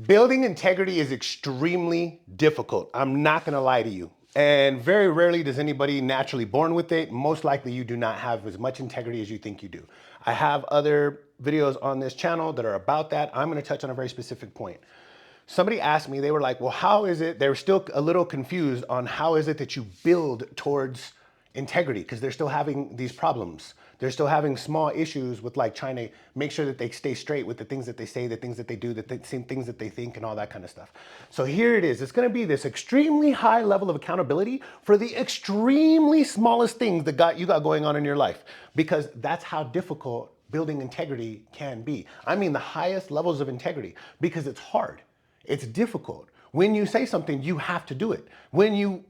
Building integrity is extremely difficult. I'm not gonna lie to you. And very rarely does anybody naturally born with it. Most likely you do not have as much integrity as you think you do. I have other videos on this channel that are about that. I'm gonna touch on a very specific point. Somebody asked me, they were like, well, how is it, they were still a little confused on how is it that you build towards integrity, because they're still having these problems. They're still having small issues with like trying to make sure that they stay straight with the things that they say, the things that they do, the same things that they think and all that kind of stuff. So here it is. It's going to be this extremely high level of accountability for the extremely smallest things that you got going on in your life, because that's how difficult building integrity can be. I mean, the highest levels of integrity, because it's hard. It's difficult. When you say something, you have to do it. When you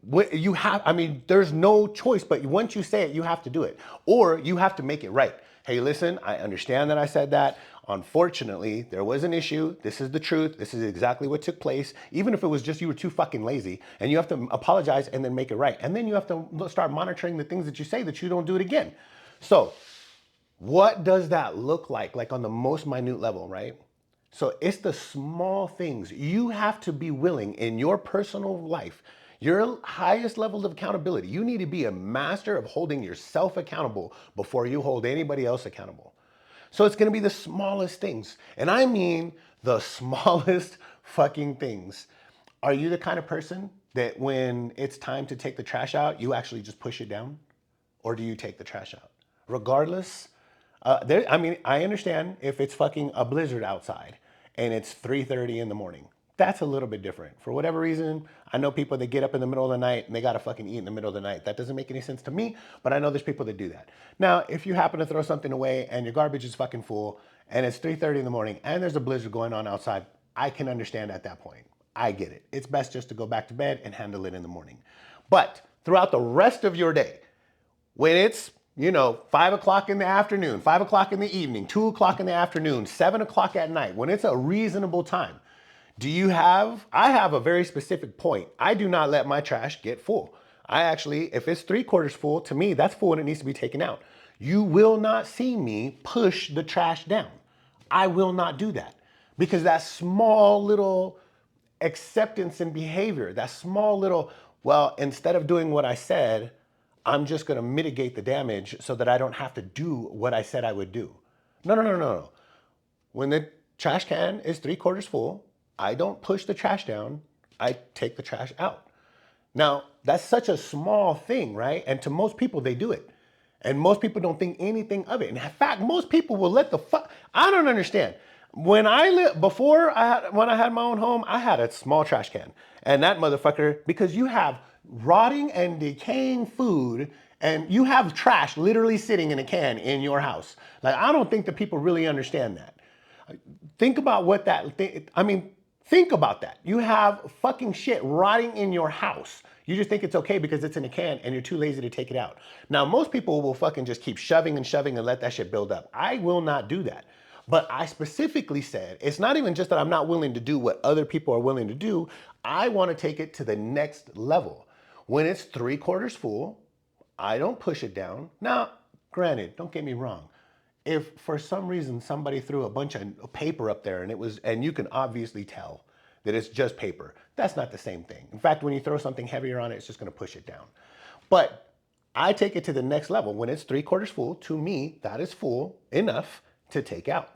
have, I mean, there's no choice, but once you say it, you have to do it, or you have to make it right. Hey, listen, I understand that I said that. Unfortunately, there was an issue. This is the truth. This is exactly what took place. Even if it was just you were too fucking lazy, and you have to apologize and then make it right. And then you have to start monitoring the things that you say that you don't do it again. So what does that look like on the most minute level, right? So it's the small things. You have to be willing in your personal life, your highest levels of accountability. You need to be a master of holding yourself accountable before you hold anybody else accountable. So it's gonna be the smallest things. And I mean the smallest fucking things. Are you the kind of person that when it's time to take the trash out, you actually just push it down? Or do you take the trash out? Regardless, I mean, I understand if it's fucking a blizzard outside and it's 3:30 in the morning. That's a little bit different. For whatever reason, I know people that get up in the middle of the night and they gotta fucking eat in the middle of the night. That doesn't make any sense to me, but I know there's people that do that. Now, if you happen to throw something away and your garbage is fucking full and it's 3:30 in the morning and there's a blizzard going on outside, I can understand at that point. I get it. It's best just to go back to bed and handle it in the morning. But throughout the rest of your day, when it's 5 o'clock in the afternoon, 5 o'clock in the evening, 2 o'clock in the afternoon, 7 o'clock at night, when it's a reasonable time, I have a very specific point. I do not let my trash get full. I actually, if it's 3/4 full, to me, that's full and it needs to be taken out. You will not see me push the trash down. I will not do that, because that small little acceptance and behavior, that small little, well, instead of doing what I said, I'm just gonna mitigate the damage so that I don't have to do what I said I would do. No, no, no, no, no. When the trash can is 3/4 full, I don't push the trash down, I take the trash out. Now, that's such a small thing, right? And to most people, they do it. And most people don't think anything of it. In fact, most people will let the fuck, I don't understand. When when I had my own home, I had a small trash can. And that motherfucker, because you have rotting and decaying food and you have trash literally sitting in a can in your house. Like, I don't think that people really understand that. Think about what think about that. You have fucking shit rotting in your house. You just think it's okay because it's in a can and you're too lazy to take it out. Now, most people will fucking just keep shoving and shoving and let that shit build up. I will not do that. But I specifically said, it's not even just that I'm not willing to do what other people are willing to do. I want to take it to the next level. When it's 3/4 full, I don't push it down. Now, granted, don't get me wrong. If for some reason somebody threw a bunch of paper up there and you can obviously tell that it's just paper, that's not the same thing. In fact, when you throw something heavier on it, it's just gonna push it down. But I take it to the next level. When it's 3/4 full, to me, that is full enough to take out.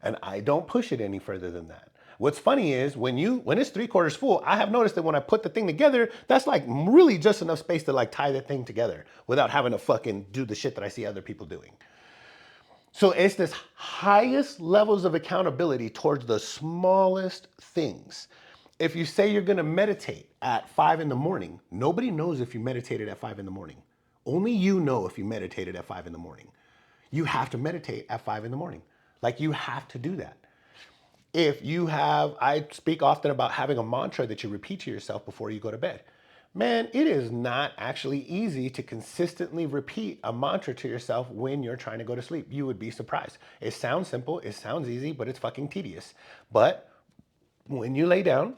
And I don't push it any further than that. What's funny is when it's 3/4 full, I have noticed that when I put the thing together, that's like really just enough space to like tie the thing together without having to fucking do the shit that I see other people doing. So it's this highest levels of accountability towards the smallest things. If you say you're gonna meditate at 5 in the morning, nobody knows if you meditated at 5 in the morning. Only you know if you meditated at 5 in the morning. You have to meditate at 5 in the morning. Like, you have to do that. I speak often about having a mantra that you repeat to yourself before you go to bed. Man, it is not actually easy to consistently repeat a mantra to yourself when you're trying to go to sleep. You would be surprised. It sounds simple, it sounds easy, but it's fucking tedious. But when you lay down,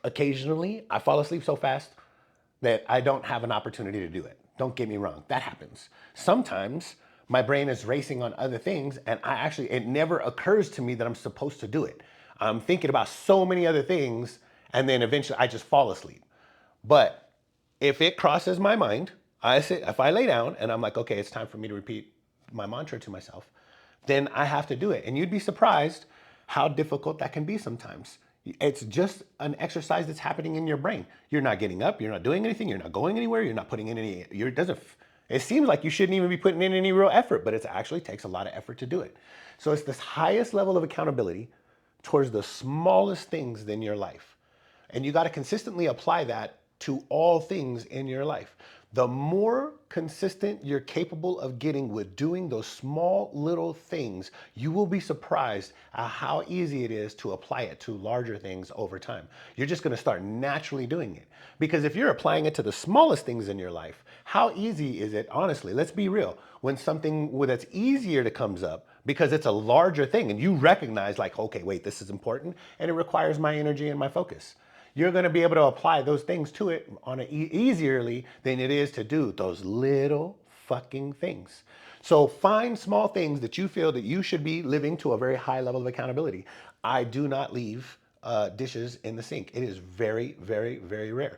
occasionally I fall asleep so fast that I don't have an opportunity to do it. Don't get me wrong, that happens. Sometimes my brain is racing on other things and it never occurs to me that I'm supposed to do it. I'm thinking about so many other things, and then eventually I just fall asleep. But if it crosses my mind, if I lay down and I'm like, okay, it's time for me to repeat my mantra to myself, then I have to do it. And you'd be surprised how difficult that can be sometimes. It's just an exercise that's happening in your brain. You're not getting up, you're not doing anything, you're not going anywhere, you're not putting in any, it seems like you shouldn't even be putting in any real effort, but it actually takes a lot of effort to do it. So it's this highest level of accountability towards the smallest things in your life. And you got to consistently apply that to all things in your life. The more consistent you're capable of getting with doing those small little things, you will be surprised at how easy it is to apply it to larger things over time. You're just going to start naturally doing it. Because if you're applying it to the smallest things in your life, how easy is it, honestly, let's be real, when something that's easier to comes up because it's a larger thing and you recognize like, okay, wait, this is important and it requires my energy and my focus. You're going to be able to apply those things to it on easierly than it is to do those little fucking things. So find small things that you feel that you should be living to a very high level of accountability. I do not leave dishes in the sink. It is very, very, very rare.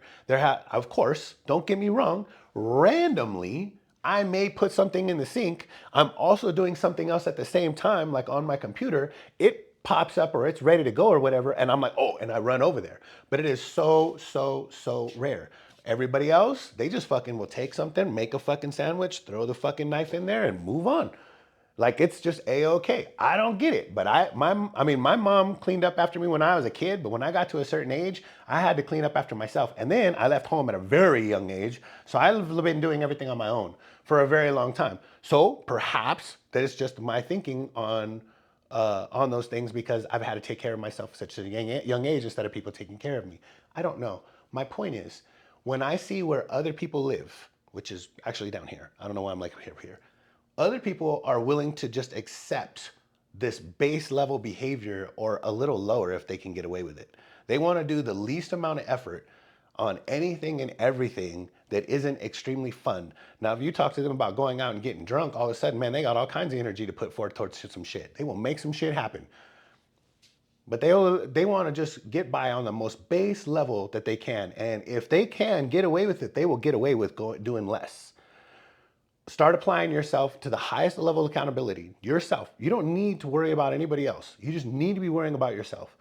Of course, don't get me wrong, randomly, I may put something in the sink. I'm also doing something else at the same time, like on my computer. It pops up or it's ready to go or whatever, and I'm like, oh, and I run over there. But it is so, so, so rare. Everybody else, they just fucking will take something, make a fucking sandwich, throw the fucking knife in there and move on. Like it's just a-okay. I don't get it, but my mom cleaned up after me when I was a kid, but when I got to a certain age, I had to clean up after myself. And then I left home at a very young age, so I've been doing everything on my own for a very long time. So perhaps that is just my thinking on those things because I've had to take care of myself at such a young age instead of people taking care of me. I don't know. My point is, when I see where other people live, which is actually down here, I don't know why I'm like here. Other people are willing to just accept this base level behavior or a little lower if they can get away with it. They want to do the least amount of effort on anything and everything that isn't extremely fun. Now, if you talk to them about going out and getting drunk, all of a sudden, man, they got all kinds of energy to put forth towards some shit. They will make some shit happen. But they want to just get by on the most base level that they can. And if they can get away with it, they will get away with doing less. Start applying yourself to the highest level of accountability, yourself. You don't need to worry about anybody else. You just need to be worrying about yourself.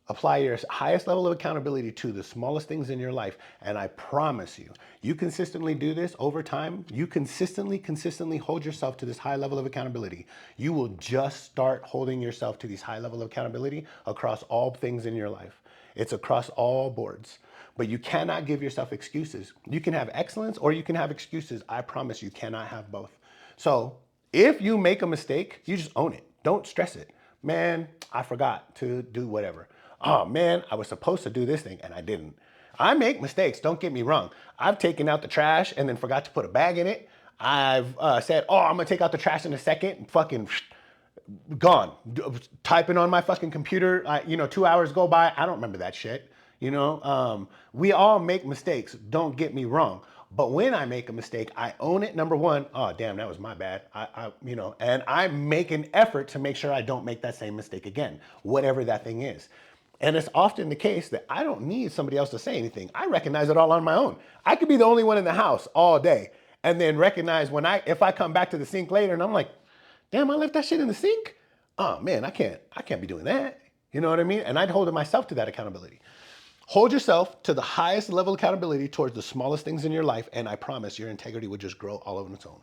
Apply your highest level of accountability to the smallest things in your life. And I promise you, you consistently do this over time, you consistently hold yourself to this high level of accountability. You will just start holding yourself to these high level of accountability across all things in your life. It's across all boards. But you cannot give yourself excuses. You can have excellence or you can have excuses. I promise you cannot have both. So if you make a mistake, you just own it. Don't stress it. Man, I forgot to do whatever. Oh man, I was supposed to do this thing and I didn't. I make mistakes, don't get me wrong. I've taken out the trash and then forgot to put a bag in it. I've said, oh, I'm gonna take out the trash in a second, and fucking gone. Typing on my fucking computer, 2 hours go by, I don't remember that shit. We all make mistakes, don't get me wrong. But when I make a mistake, I own it. Number one, oh damn, that was my bad. And I make an effort to make sure I don't make that same mistake again, whatever that thing is. And it's often the case that I don't need somebody else to say anything. I recognize it all on my own. I could be the only one in the house all day and then recognize if I come back to the sink later and I'm like, damn, I left that shit in the sink. Oh man, I can't be doing that. You know what I mean? And I'd hold myself to that accountability. Hold yourself to the highest level of accountability towards the smallest things in your life, and I promise your integrity will just grow all of on its own.